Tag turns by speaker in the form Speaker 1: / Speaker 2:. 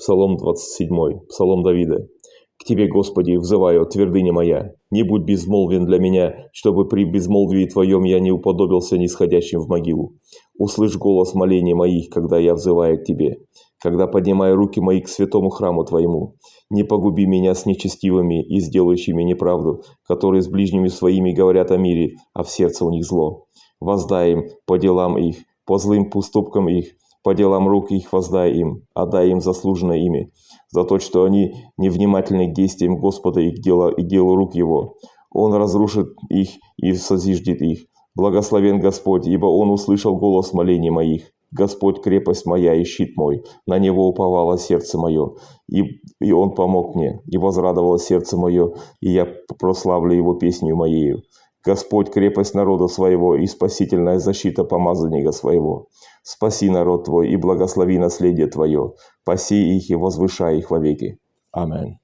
Speaker 1: Псалом 27, Псалом Давида. «К Тебе, Господи, взываю, твердыня моя. Не будь безмолвен для меня, чтобы при безмолвии Твоем я не уподобился нисходящим в могилу. Услышь голос молений моих, когда я взываю к Тебе, когда поднимаю руки мои к святому храму Твоему. Не погуби меня с нечестивыми и сделающими неправду, которые с ближними своими говорят о мире, а в сердце у них зло. Воздай им по делам их, по злым поступкам их, по делам рук их воздай им, отдай им заслуженное ими, за то, что они невнимательны к действиям Господа и к делу рук Его. Он разрушит их и созиждет их. Благословен Господь, ибо Он услышал голос молений моих. Господь, крепость моя и щит мой, на Него уповало сердце мое, и Он помог мне, и возрадовало сердце мое, и я прославлю Его песнью моею. Господь, крепость народа своего и спасительная защита помазанника своего. Спаси народ Твой и благослови наследие Твое, паси их и возвышай их вовеки. Аминь.